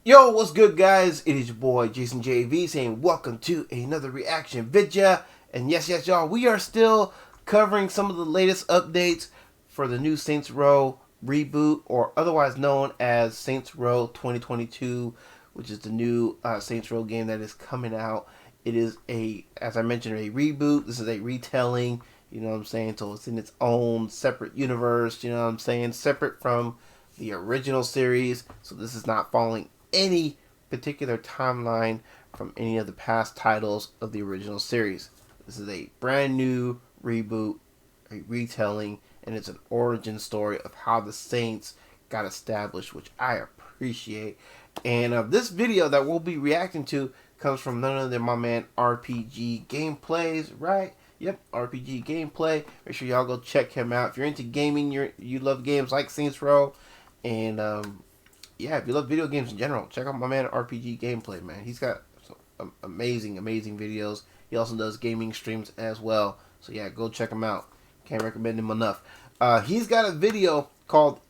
Yo, what's good, guys? It is your boy Jason JV saying welcome to another reaction video. And yes, y'all, we are still covering some of the latest updates for the new Saints Row reboot, or otherwise known as Saints Row 2022, which is the new Saints Row game that is coming out. It is as I mentioned, a reboot. This is a retelling, you know what I'm saying? So it's in its own separate universe, you know what I'm saying? Separate from the original series. So this is not following any particular timeline from any of the past titles of the original series. This is a brand new reboot, a retelling, and it's an origin story of how the Saints got established, which I appreciate. And this video that we'll be reacting to comes from none other than my man RPGGameplays, right? Yep, RPGGameplay. Make sure y'all go check him out. If you're into gaming, you love games like Saints Row, and yeah, if you love video games in general, check out my man RPGGameplay, man. He's got some amazing videos. He also does gaming streams as well. So yeah, go check him out. Can't recommend him enough. He's got a video called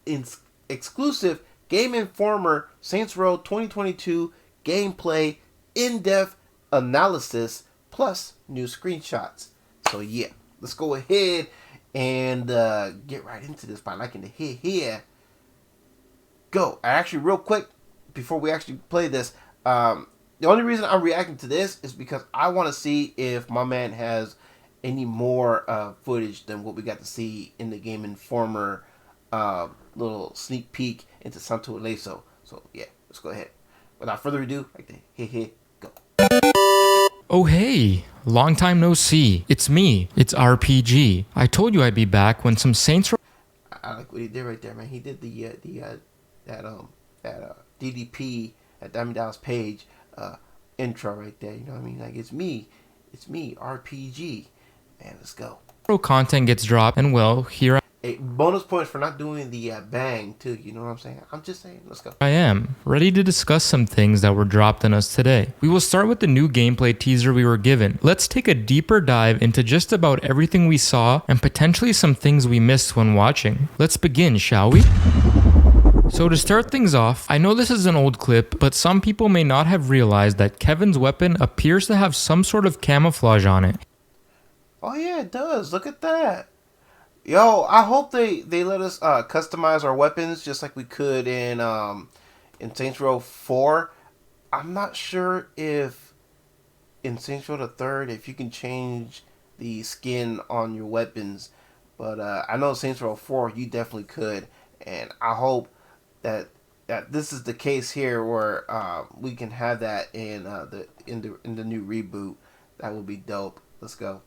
Exclusive Game Informer Saints Row 2022 Gameplay In-Depth Analysis plus new screenshots. So yeah, let's go ahead and get right into this by liking the hit here. Go. Actually, real quick, before we actually play this, the only reason I'm reacting to this is because I want to see if my man has any more footage than what we got to see in the Game Informer little sneak peek into Santo Ileso. So yeah, let's go ahead. Without further ado, like the hit, go. Oh hey, long time no see. It's me. It's RPG. I told you I'd be back when some Saints Row. I like what he did right there, man. He did that DDP at Diamond Dallas Page intro right there. You know what I mean? Like it's me, RPG. Man, let's go. Content gets dropped, and well, here bonus points for not doing the bang too. You know what I'm saying? I'm just saying. Let's go. I am ready to discuss some things that were dropped on us today. We will start with the new gameplay teaser we were given. Let's take a deeper dive into just about everything we saw and potentially some things we missed when watching. Let's begin, shall we? So to start things off, I know this is an old clip, but some people may not have realized that Kevin's weapon appears to have some sort of camouflage on it. Oh yeah, it does. Look at that. Yo, I hope they let us customize our weapons just like we could in Saints Row 4. I'm not sure if in Saints Row the 3rd if you can change the skin on your weapons, but I know Saints Row 4 you definitely could, and I hope that this is the case here where we can have that in the new reboot. That would be dope. Let's go.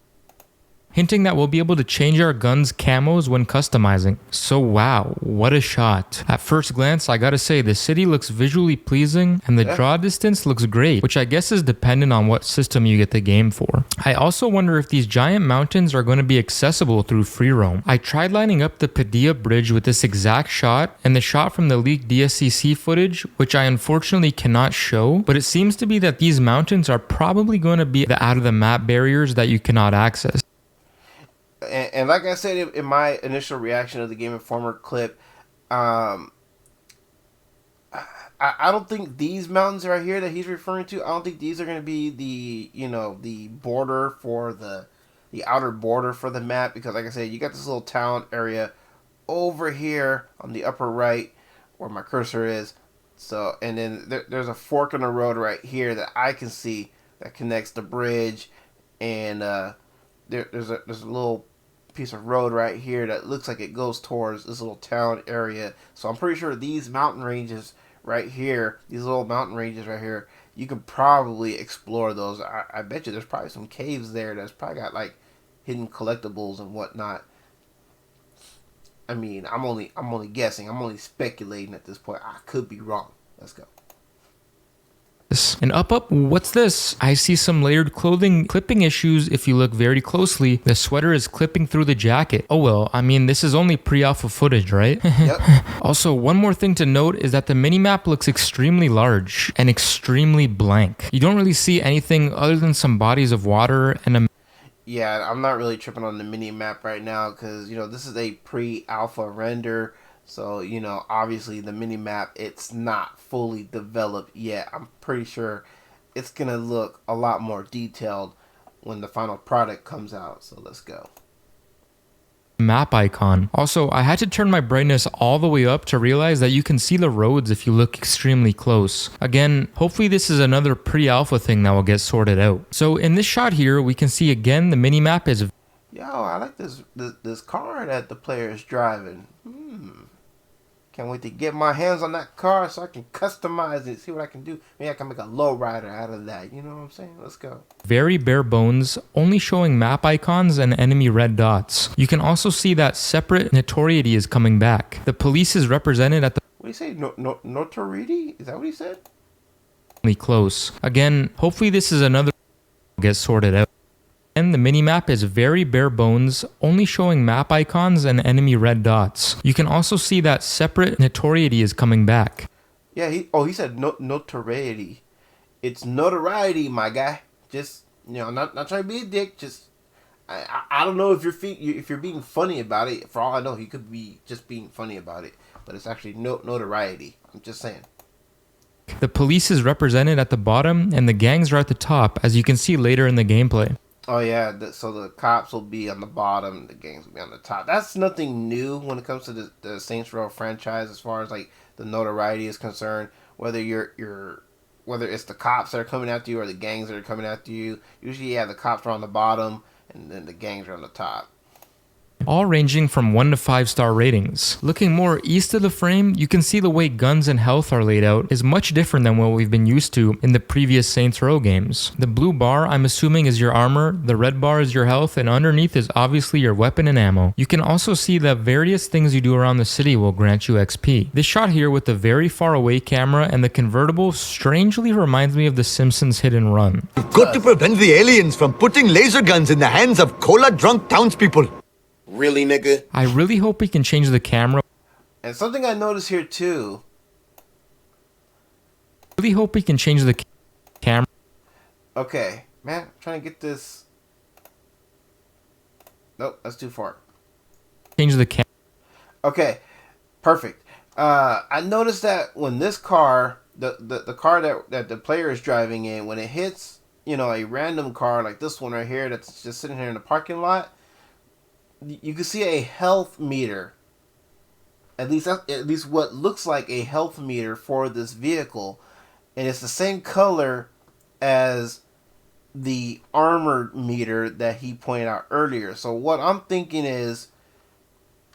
Hinting that we'll be able to change our guns' camos when customizing. So wow, what a shot. At first glance, I gotta say, the city looks visually pleasing and the draw distance looks great, which I guess is dependent on what system you get the game for. I also wonder if these giant mountains are going to be accessible through free roam. I tried lining up the Padilla Bridge with this exact shot and the shot from the leaked DSCC footage, which I unfortunately cannot show, but it seems to be that these mountains are probably going to be the out of the map barriers that you cannot access. And like I said in my initial reaction of the Game Informer clip, I don't think these mountains right here that he's referring to, I don't think these are going to be the border for the outer border for the map, because like I said, you got this little town area over here on the upper right where my cursor is. So, and then there's a fork in the road right here that I can see that connects the bridge, and there's a little piece of road right here that looks like it goes towards this little town area. So I'm pretty sure these mountain ranges right here, these little mountain ranges right here, you can probably explore those. I bet you there's probably some caves there that's probably got like hidden collectibles and whatnot. I mean, I'm only guessing. I'm only speculating at this point. I could be wrong. Let's go. And up, what's this? I see some layered clothing clipping issues. If you look very closely, the sweater is clipping through the jacket. Oh well, I mean, this is only pre-alpha footage, right? Yep. Also, one more thing to note is that the minimap looks extremely large and extremely blank. You don't really see anything other than some bodies of water and a... Yeah, I'm not really tripping on the mini map right now because, you know, this is a pre-alpha render. So, obviously the mini-map, it's not fully developed yet. I'm pretty sure it's going to look a lot more detailed when the final product comes out. So let's go. Map icon. Also, I had to turn my brightness all the way up to realize that you can see the roads if you look extremely close. Again, hopefully this is another pre-alpha thing that will get sorted out. So in this shot here, we can see again the mini-map is... Yo, I like this car that the player is driving. Can't wait to get my hands on that car so I can customize it, see what I can do. Maybe I can make a lowrider out of that. You know what I'm saying? Let's go. Very bare bones, only showing map icons and enemy red dots. You can also see that separate notoriety is coming back. The police is represented at the... What do you say? Notoriety? Is that what he said? Close. Again, hopefully this is another... get sorted out. And the minimap is very bare bones, only showing map icons and enemy red dots. You can also see that separate notoriety is coming back. Yeah, he said notoriety. It's notoriety, my guy. Just, not trying to be a dick. Just, I don't know if you're being funny about it. For all I know, he could be just being funny about it. But it's actually notoriety. I'm just saying. The police is represented at the bottom and the gangs are at the top, as you can see later in the gameplay. Oh yeah, so the cops will be on the bottom, the gangs will be on the top. That's nothing new when it comes to the Saints Row franchise, as far as like the notoriety is concerned. Whether whether it's the cops that are coming after you or the gangs that are coming after you, usually the cops are on the bottom and then the gangs are on the top. All ranging from 1 to 5 star ratings. Looking more east of the frame, you can see the way guns and health are laid out is much different than what we've been used to in the previous Saints Row games. The blue bar, I'm assuming, is your armor, the red bar is your health, and underneath is obviously your weapon and ammo. You can also see that various things you do around the city will grant you XP. This shot here with the very far away camera and the convertible strangely reminds me of The Simpsons Hit and Run. You've got to prevent the aliens from putting laser guns in the hands of cola-drunk townspeople. Really, nigga? I really hope we can change the camera. And something I noticed here too. I really hope we can change the camera. Okay, man, I'm trying to get this. Nope, that's too far. Change the camera. Okay, perfect. I noticed that when this car, the car that the player is driving in, when it hits, a random car like this one right here that's just sitting here in the parking lot, you can see a health meter. At least what looks like a health meter for this vehicle, and it's the same color as the armored meter that he pointed out earlier. So what I'm thinking is,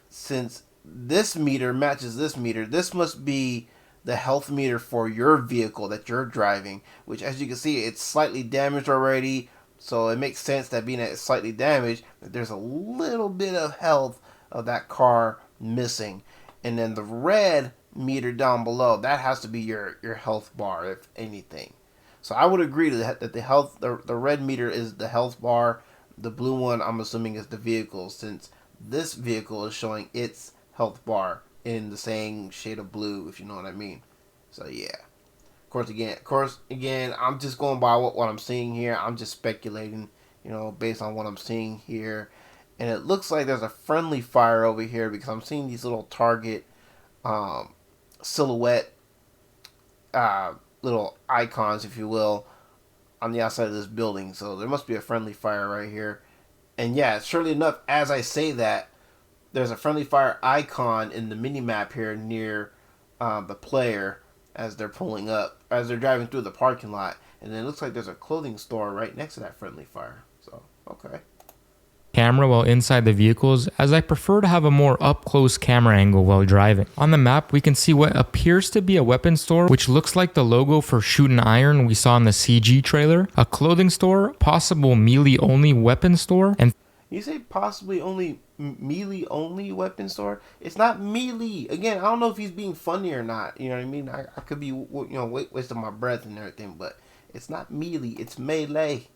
since this meter matches this meter, this must be the health meter for your vehicle that you're driving, which, as you can see, it's slightly damaged already. So it makes sense that being that it's slightly damaged, that there's a little bit of health of that car missing. And then the red meter down below, that has to be your health bar, if anything. So I would agree to that the red meter is the health bar. The blue one, I'm assuming, is the vehicle, since this vehicle is showing its health bar in the same shade of blue, if you know what I mean. So yeah. Of course, again, I'm just going by what I'm seeing here. I'm just speculating, based on what I'm seeing here. And it looks like there's a friendly fire over here, because I'm seeing these little target silhouette little icons, if you will, on the outside of this building. So there must be a friendly fire right here. And yeah, surely enough, as I say that, there's a friendly fire icon in the mini-map here near the player as they're driving through the parking lot. And then it looks like there's a clothing store right next to that friendly fire. So, okay. Camera while inside the vehicles, as I prefer to have a more up-close camera angle while driving. On the map, we can see what appears to be a weapon store, which looks like the logo for Shootin' Iron we saw in the CG trailer, a clothing store, possible melee-only weapon store, and... You say possibly only melee-only weapon store? It's not melee. Again, I don't know if he's being funny or not. You know what I mean? I could be, wasting my breath and everything, but it's not melee. It's melee.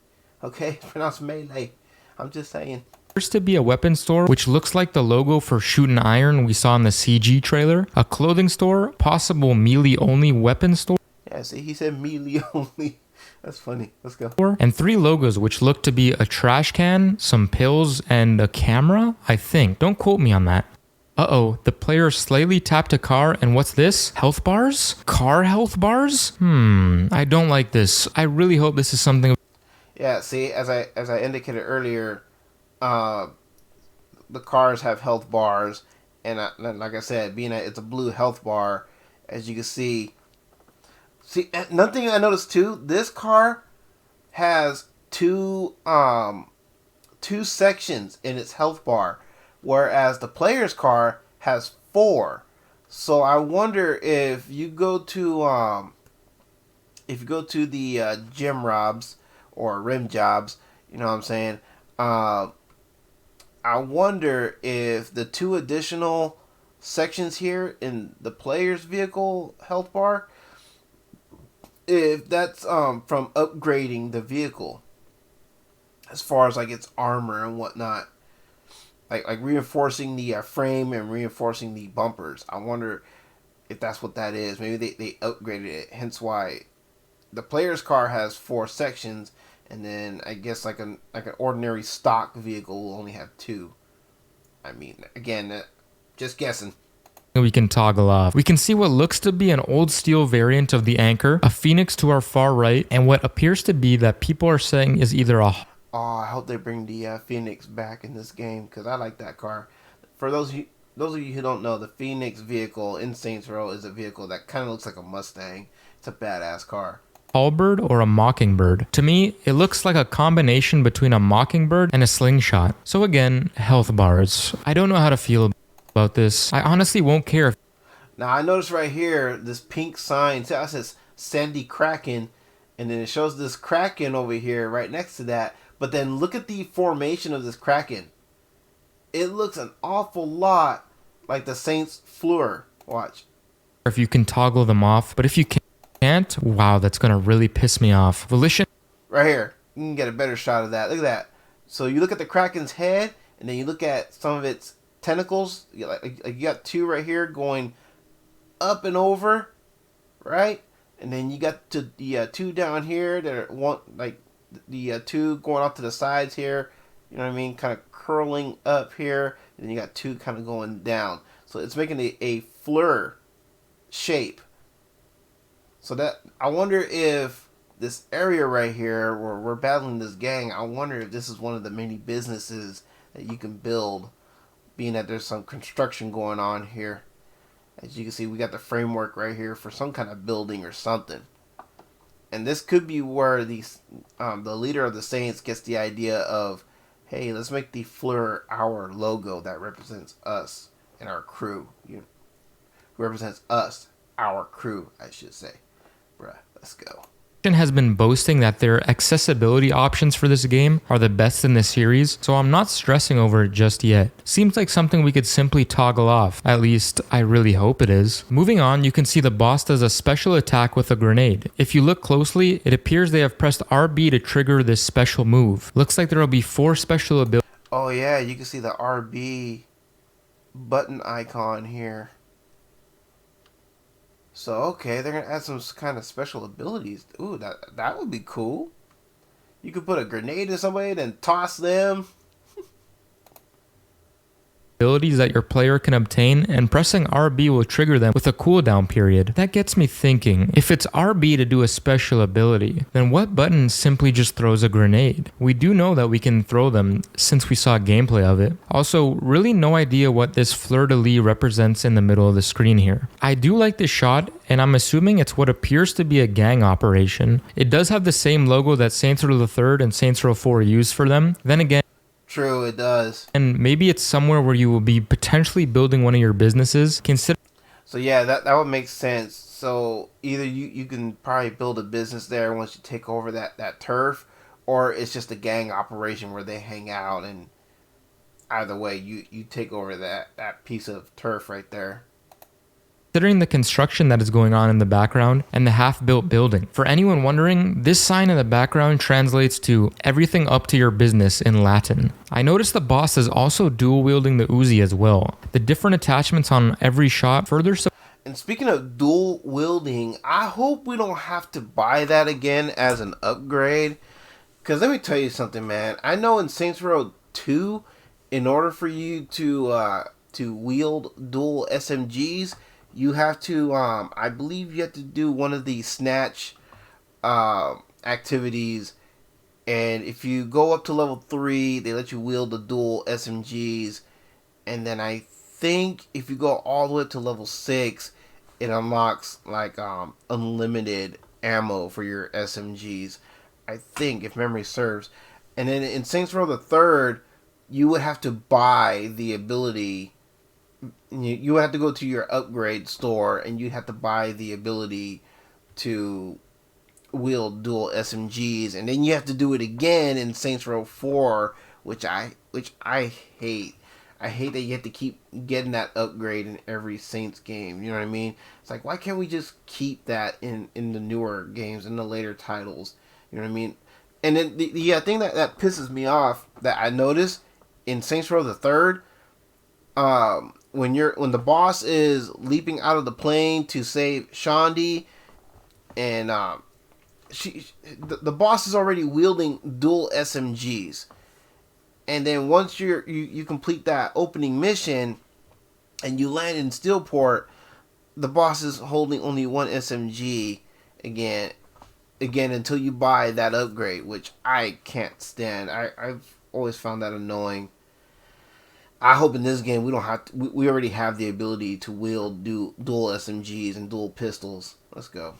Okay? It's pronounced melee. I'm just saying. Appears to be a weapon store, which looks like the logo for Shootin' Iron we saw in the CG trailer, a clothing store, possible melee-only weapon store. Yeah, see, he said melee-only. That's funny. Let's go. And 3 logos, which look to be a trash can, some pills, and a camera, I think. Don't quote me on that. Uh-oh, the player slightly tapped a car, and what's this? Health bars? Car health bars? I don't like this. I really hope this is something... Yeah, see, as I indicated earlier, the cars have health bars, and like I said, being that it's a blue health bar, as you can see. See, another thing I noticed too, this car has two sections in its health bar, whereas the player's car has 4. So I wonder if you go to the gym robs or rim jobs, you know what I'm saying? I wonder if the 2 additional sections here in the player's vehicle health bar, if that's from upgrading the vehicle as far as like its armor and whatnot, like reinforcing the frame and reinforcing the bumpers. I wonder if that's what that is. Maybe they upgraded it, hence why the player's car has 4 sections, and then I guess like an ordinary stock vehicle will only have 2. I mean, again, just guessing. We can toggle off. We can see what looks to be an old steel variant of the Anchor, a Phoenix to our far right, and what appears to be that people are saying is either a... Oh, I hope they bring the Phoenix back in this game, because I like that car. For those of you who don't know, the Phoenix vehicle in Saints Row is a vehicle that kind of looks like a Mustang. It's a badass car. Halberd or a Mockingbird. To me, it looks like a combination between a Mockingbird and a slingshot. So again, health bars. I don't know how to feel about this. I honestly won't care if... Now I noticed right here this pink sign. See how it says Sandy Kraken, and then it shows this Kraken over here right next to that. But then look at the formation of this Kraken. It looks an awful lot like the Saints Fleur. Watch. If you can toggle them off, but if you can't, wow, that's gonna really piss me off. Volition. Right here, you can get a better shot of that. Look at that. So you look at the Kraken's head, and then you look at some of its tentacles. You got 2 right here going up and over, right? And then you got the 2 down here that are the 2 going off to the sides here. You know what I mean? Kind of curling up here, and then you got 2 kind of going down. So it's making a fleur shape. So that, I wonder if this area right here where we're battling this gang, I wonder if this is one of the many businesses that you can build, being that there's some construction going on here. As you can see, we got the framework right here for some kind of building or something. And this could be where the leader of the Saints gets the idea of, hey, let's make the Fleur our logo that represents us and our crew. Who represents us, our crew, I should say. Bruh, let's go. Has been boasting that their accessibility options for this game are the best in the series, so I'm not stressing over it just yet. Seems like something we could simply toggle off. At least, I really hope it is. Moving on, you can see the boss does a special attack with a grenade. If you look closely, it appears they have pressed RB to trigger this special move. Looks like there will be 4 special abilities. Oh yeah, you can see the RB button icon here. So, okay, they're going to add some kind of special abilities. Ooh, that would be cool. You could put a grenade in somebody, then toss them. Abilities that your player can obtain, and pressing RB will trigger them with a cooldown period. That gets me thinking, if it's RB to do a special ability, then what button simply just throws a grenade? We do know that we can throw them since we saw gameplay of it. Also, really no idea what this fleur-de-lis represents in the middle of the screen here. I do like this shot, and I'm assuming it's what appears to be a gang operation. It does have the same logo that Saints Row the 3rd and Saints Row 4 use for them. Then again, true, it does. And maybe it's somewhere where you will be potentially building one of your businesses. So yeah, that would make sense. So either you can probably build a business there once you take over that turf, or it's just a gang operation where they hang out, and either way, you take over that piece of turf right there. Considering the construction that is going on in the background and the half-built building. For anyone wondering, this sign in the background translates to everything up to your business in Latin. I noticed the boss is also dual-wielding the Uzi as well. The different attachments on every shot further And speaking of dual wielding, I hope we don't have to buy that again as an upgrade. Because let me tell you something, man. I know in Saints Row 2, in order for you to to wield dual SMGs, you have to, I believe you have to do one of the snatch activities. And if you go up to level 3, they let you wield the dual SMGs. And then I think if you go all the way up to level 6, it unlocks like unlimited ammo for your SMGs. I think, if memory serves. And then in Saints Row the Third, you would have to buy the ability. You would have to go to your upgrade store, and you'd have to buy the ability to wield dual SMGs, and then you have to do it again in Saints Row 4, which I hate. I hate that you have to keep getting that upgrade in every Saints game. You know what I mean? It's like, why can't we just keep that in the newer games, in the later titles? You know what I mean? And then the thing that pisses me off that I noticed in Saints Row the Third, when the boss is leaping out of the plane to save Shaundi, and the boss is already wielding dual SMGs. And then once you complete that opening mission and you land in Steelport, the boss is holding only one SMG again until you buy that upgrade, which I can't stand. I've always found that annoying. I hope in this game we don't have to, we already have the ability to wield dual SMGs and dual pistols. Let's go.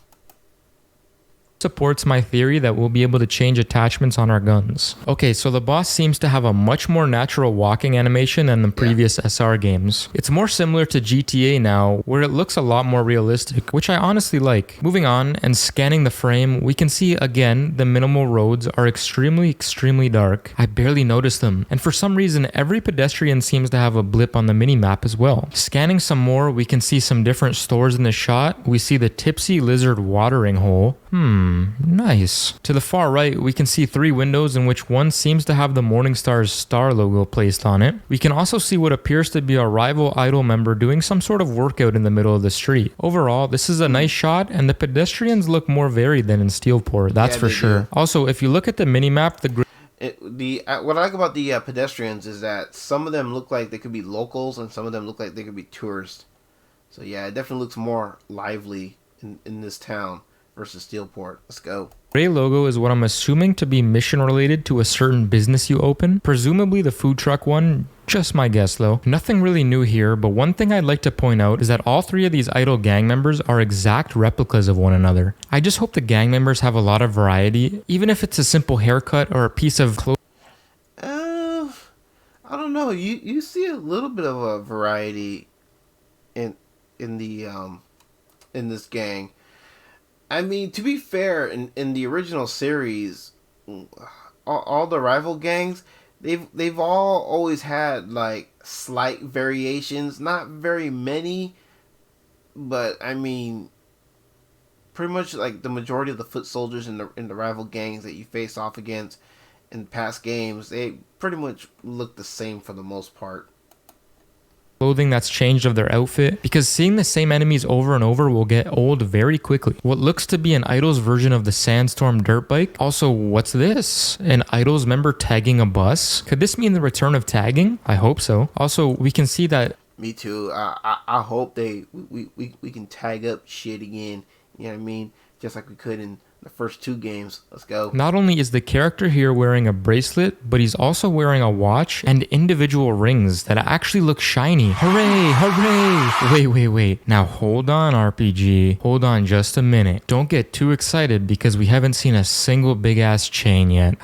Supports my theory that we'll be able to change attachments on our guns. Okay, so the boss seems to have a much more natural walking animation than the previous SR games. It's more similar to GTA now, where it looks a lot more realistic, which I honestly like. Moving on and scanning the frame, we can see again the minimal roads are extremely dark. I barely noticed them, and for some reason every pedestrian seems to have a blip on the minimap as well. Scanning some more, we can see some different stores in the shot. We see the Tipsy Lizard watering hole. Nice. To the far right, we can see 3 windows in which one seems to have the Morningstar's star logo placed on it. We can also see what appears to be a rival idol member doing some sort of workout in the middle of the street. Overall, this is a nice shot, and the pedestrians look more varied than in Steelport, that's for sure. Also, if you look at the minimap, what I like about the pedestrians is that some of them look like they could be locals, and some of them look like they could be tourists. So yeah, it definitely looks more lively in this town versus Steelport. Let's go. Gray logo is what I'm assuming to be mission related to a certain business you open, presumably the food truck one. Just my guess though. Nothing really new here, but one thing I'd like to point out is that all 3 of these idol gang members are exact replicas of one another. I just hope the gang members have a lot of variety, even if it's a simple haircut or a piece of clothes. I don't know. You see a little bit of a variety in this gang. I mean, to be fair, in the original series, all the rival gangs, they've all always had like slight variations, not very many, but I mean, pretty much like the majority of the foot soldiers in the rival gangs that you face off against in past games, they pretty much look the same for the most part. Clothing that's changed of their outfit, because seeing the same enemies over and over will get old very quickly. What looks to be an Idols version of the Sandstorm dirt bike. Also, what's this? An Idols member tagging a bus? Could this mean the return of tagging? I hope so. Also, we can see that. Me too. I hope we can tag up shit again. You know what I mean? Just like we could in the first 2 games. Let's go. Not only is the character here wearing a bracelet, but he's also wearing a watch and individual rings that actually look shiny. Hooray! Hooray! Wait. Now hold on, RPG. Hold on just a minute. Don't get too excited because we haven't seen a single big ass chain yet.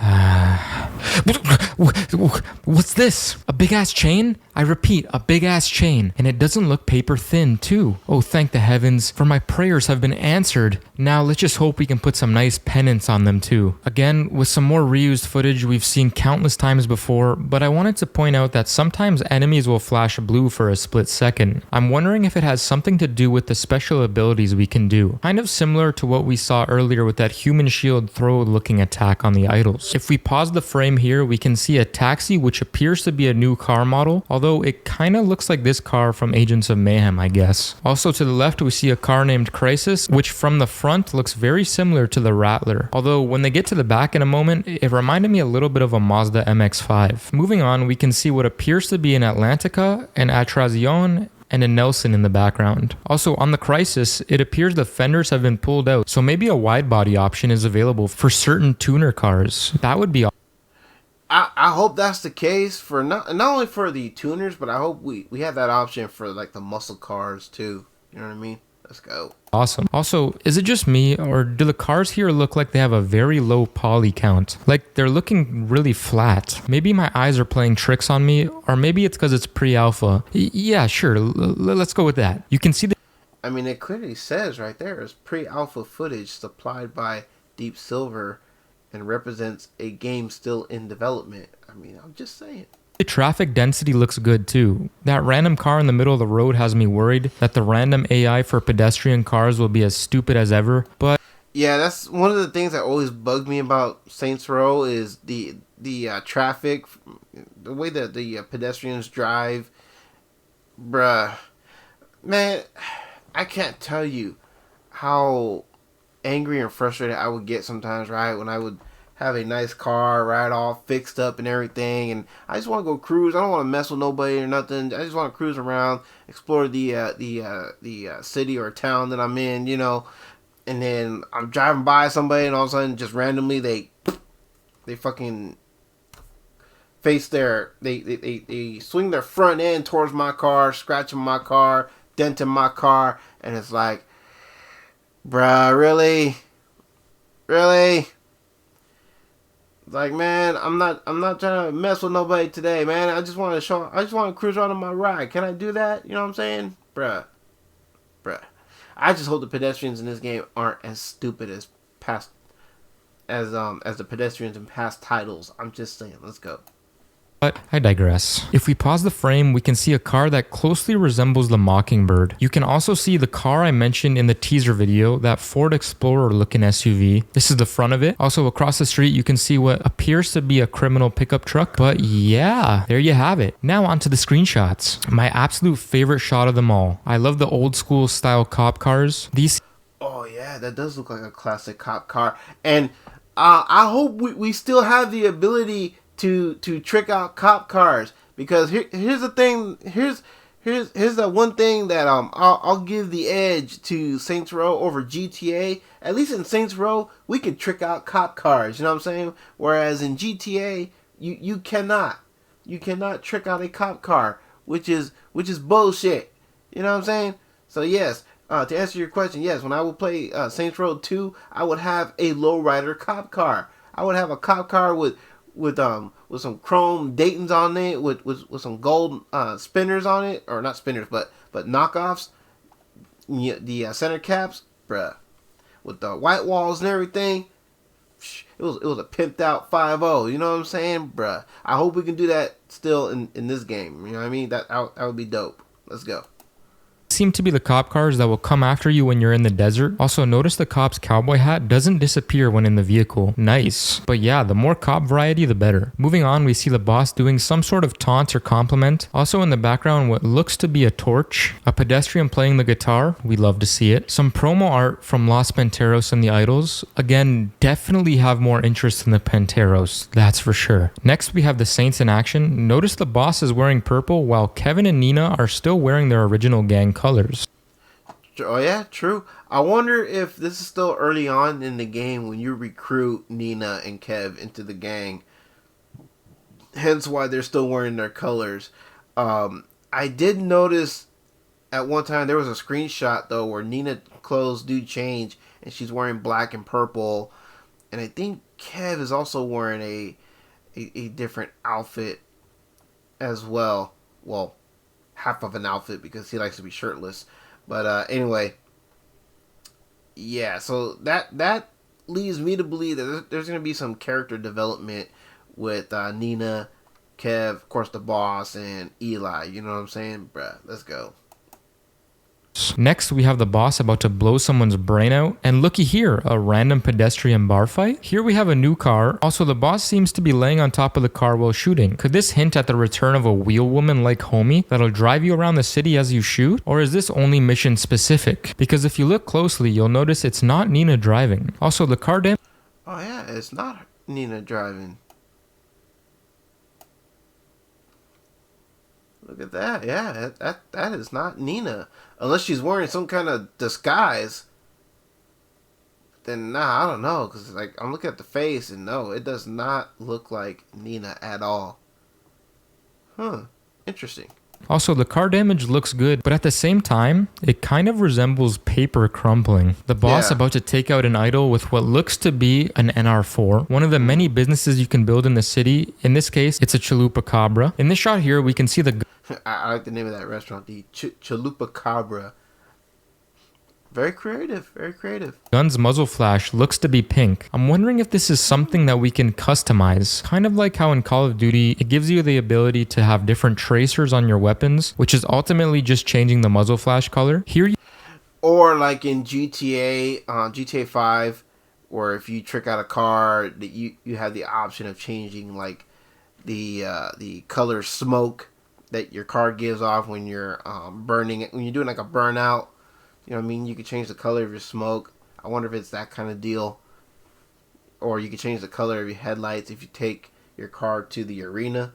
What's this? A big ass chain? I repeat, a big ass chain. And it doesn't look paper thin too. Oh, thank the heavens, for my prayers have been answered. Now let's just hope we can put some nice pennants on them too. Again, with some more reused footage we've seen countless times before, but I wanted to point out that sometimes enemies will flash blue for a split second. I'm wondering if it has something to do with the special abilities we can do. Kind of similar to what we saw earlier with that human shield throw looking attack on the idols. If we pause the frame here, we can see a taxi which appears to be a new car model, although although it kind of looks like this car from Agents of Mayhem, I guess. Also to the left, we see a car named Crisis, which from the front looks very similar to the Rattler. Although when they get to the back in a moment, it reminded me a little bit of a Mazda MX-5. Moving on, we can see what appears to be an Atlantica, an Atrazione, and a Nelson in the background. Also on the Crisis, it appears the fenders have been pulled out, so maybe a wide body option is available for certain tuner cars. That would be awesome. I hope that's the case for not only for the tuners, but I hope we have that option for like the muscle cars too. You know what I mean? Let's go. Awesome. Also, is it just me, or do the cars here look like they have a very low poly count? Like they're looking really flat. Maybe my eyes are playing tricks on me, or maybe it's because it's pre-alpha. Yeah, sure. Let's go with that. You can see the... I mean, it clearly says right there is pre-alpha footage supplied by Deep Silver and represents a game still in development. I mean, I'm just saying. The traffic density looks good too. That random car in the middle of the road has me worried that the random AI for pedestrian cars will be as stupid as ever, but... Yeah, that's one of the things that always bugged me about Saints Row is the traffic, the way that the pedestrians drive. Bruh. Man, I can't tell you how angry and frustrated I would get sometimes, right, when I would have a nice car, right, all fixed up and everything, and I just want to go cruise. I don't want to mess with nobody or nothing. I just want to cruise around, explore the city or town that I'm in, you know. And then I'm driving by somebody, and all of a sudden, just randomly, they fucking face they swing their front end towards my car, scratching my car, denting my car, and it's like, bruh, really? Like, man, I'm not trying to mess with nobody today, man. I just want to cruise around on my ride. Can I do that? You know what I'm saying? Bruh. I just hope the pedestrians in this game aren't as stupid as the pedestrians in past titles. I'm just saying, let's go. But I digress. If we pause the frame, we can see a car that closely resembles the Mockingbird. You can also see the car I mentioned in the teaser video, that Ford Explorer looking SUV. This is the front of it. Also across the street, you can see what appears to be a criminal pickup truck. But yeah, there you have it. Now onto the screenshots. My absolute favorite shot of them all. I love the old school style cop cars. These... Oh yeah, that does look like a classic cop car. And I hope we still have the ability to trick out cop cars, because here's the thing, here's the one thing that I'll give the edge to Saints Row over GTA. At least in Saints Row we can trick out cop cars, you know what I'm saying? Whereas in GTA you cannot trick out a cop car, which is bullshit. You know what I'm saying? So yes, to answer your question, yes, when I would play Saints Row 2, I would have a lowrider cop car. I would have a cop car with some chrome Daytons on it, with some gold spinners on it, or not spinners, but knockoffs. The center caps, bruh, with the white walls and everything. It was a pimped out 5.0. You know what I'm saying, bruh? I hope we can do that still in this game. You know what I mean? That would be dope. Let's go. Seem to be the cop cars that will come after you when you're in the desert. Also, notice the cop's cowboy hat doesn't disappear when in the vehicle. Nice. But yeah, the more cop variety, the better. Moving on, we see the boss doing some sort of taunt or compliment. Also in the background, what looks to be a torch. A pedestrian playing the guitar. We love to see it. Some promo art from Los Panteros and the Idols. Again, definitely have more interest in the Panteros. That's for sure. Next, we have the Saints in action. Notice the boss is wearing purple while Kevin and Nina are still wearing their original gang colors. Oh yeah, true. I wonder if this is still early on in the game when you recruit Nina and Kev into the gang. Hence why they're still wearing their colors. I did notice at one time there was a screenshot though where Nina's clothes do change and she's wearing black and purple, and I think Kev is also wearing a different outfit as well. Well, half of an outfit because he likes to be shirtless. But anyway, yeah, so that leads me to believe that there's going to be some character development with Nina, Kev, of course the boss, and Eli. You know what I'm saying? Bruh, let's go. Next, we have the boss about to blow someone's brain out, and looky here, a random pedestrian bar fight. Here we have a new car. Also, the boss seems to be laying on top of the car while shooting. Could this hint at the return of a wheel woman like homie that'll drive you around the city as you shoot? Or is this only mission specific? Because if you look closely, you'll notice it's not Nina driving. Also, the car damage. Oh yeah, it's not Nina driving. Look at that. Yeah, that is not Nina. Unless she's wearing some kind of disguise. Then, nah, I don't know. Because, like, I'm looking at the face, and no, it does not look like Nina at all. Huh. Interesting. Also, the car damage looks good, but at the same time, it kind of resembles paper crumpling. The boss about to take out an idol with what looks to be an NR4, one of the many businesses you can build in the city. In this case, it's a Chalupa Cabra. In this shot here, we can see the... I like the name of that restaurant, the Chalupa Cabra. Very creative, very creative. Gun's muzzle flash looks to be pink. I'm wondering if this is something that we can customize. Kind of like how in Call of Duty, it gives you the ability to have different tracers on your weapons, which is ultimately just changing the muzzle flash color. Here, or like in GTA 5, where if you trick out a car, that you have the option of changing like the color smoke that your car gives off when you're burning it, when you're doing like a burnout. You know what I mean? You could change the color of your smoke. I wonder if it's that kind of deal. Or you could change the color of your headlights if you take your car to the arena.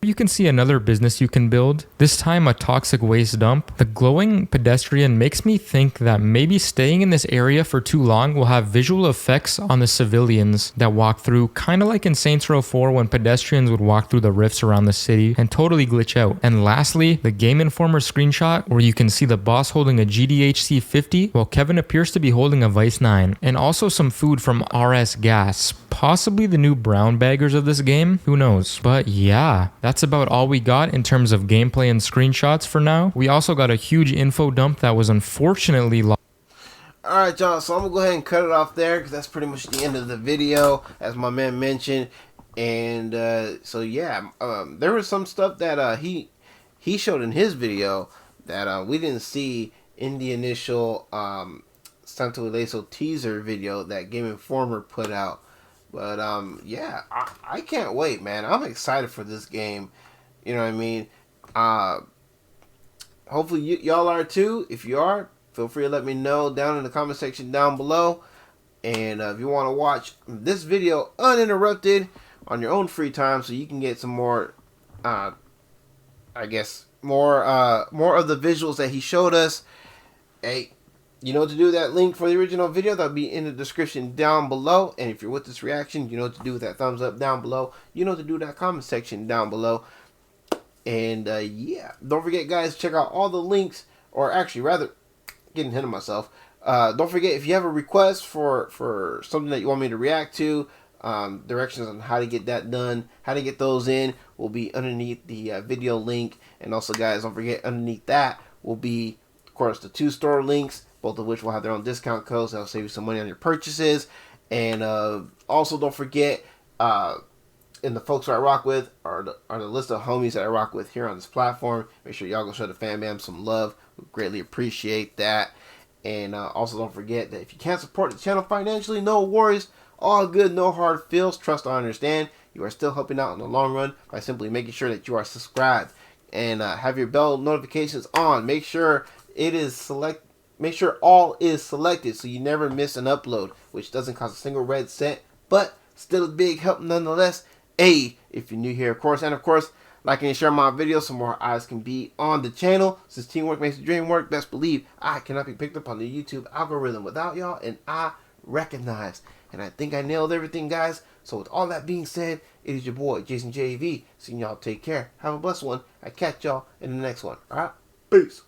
you can see another business you can build, this time a toxic waste dump. The glowing pedestrian makes me think that maybe staying in this area for too long will have visual effects on the civilians that walk through, kind of like in Saints Row 4 when pedestrians would walk through the rifts around the city and totally glitch out. And lastly, the Game Informer screenshot where you can see the boss holding a GDHC 50 while Kevin appears to be holding a Vice 9, and also some food from RS Gas, possibly the new brown baggers of this game, who knows. But yeah, that's about all we got in terms of gameplay and screenshots for now. We also got a huge info dump that was unfortunately lost. Alright, y'all, so I'm going to go ahead and cut it off there because that's pretty much the end of the video, as my man mentioned. And so yeah, there was some stuff that he showed in his video that we didn't see in the initial Santo Ileso teaser video that Game Informer put out. But yeah, I can't wait, man. I'm excited for this game. You know what I mean? Hopefully y'all are too. If you are, feel free to let me know down in the comment section down below. And if you want to watch this video uninterrupted on your own free time, so you can get some more, I guess, more of the visuals that he showed us. Hey, you know what to do with that link for the original video. That'll be in the description down below. And if you're with this reaction, you know what to do with that thumbs up down below. You know what to do with that comment section down below. And yeah, don't forget, guys, check out all the links, or actually, rather, getting ahead of myself. Don't forget, if you have a request for something that you want me to react to, directions on how to get that done, how to get those in, will be underneath the video link. And also, guys, don't forget, underneath that will be, of course, the 2 store links, both of which will have their own discount codes that'll save you some money on your purchases. And also, don't forget, and the folks that I rock with are the list of homies that I rock with here on this platform. Make sure y'all go show the fan bam some love. We greatly appreciate that. And also don't forget that if you can't support the channel financially, no worries. All good, no hard feels. Trust I understand. You are still helping out in the long run by simply making sure that you are subscribed and have your bell notifications on. Make sure it is Make sure all is selected so you never miss an upload, which doesn't cost a single red cent, but still a big help nonetheless. Hey, if you're new here, of course, and of course, like and share my videos so more eyes can be on the channel. Since teamwork makes the dream work, best believe I cannot be picked up on the YouTube algorithm without y'all, and I recognize. And I think I nailed everything, guys. So with all that being said, it is your boy, Jason JV. Seeing y'all, take care. Have a blessed one. I catch y'all in the next one. Alright? Peace.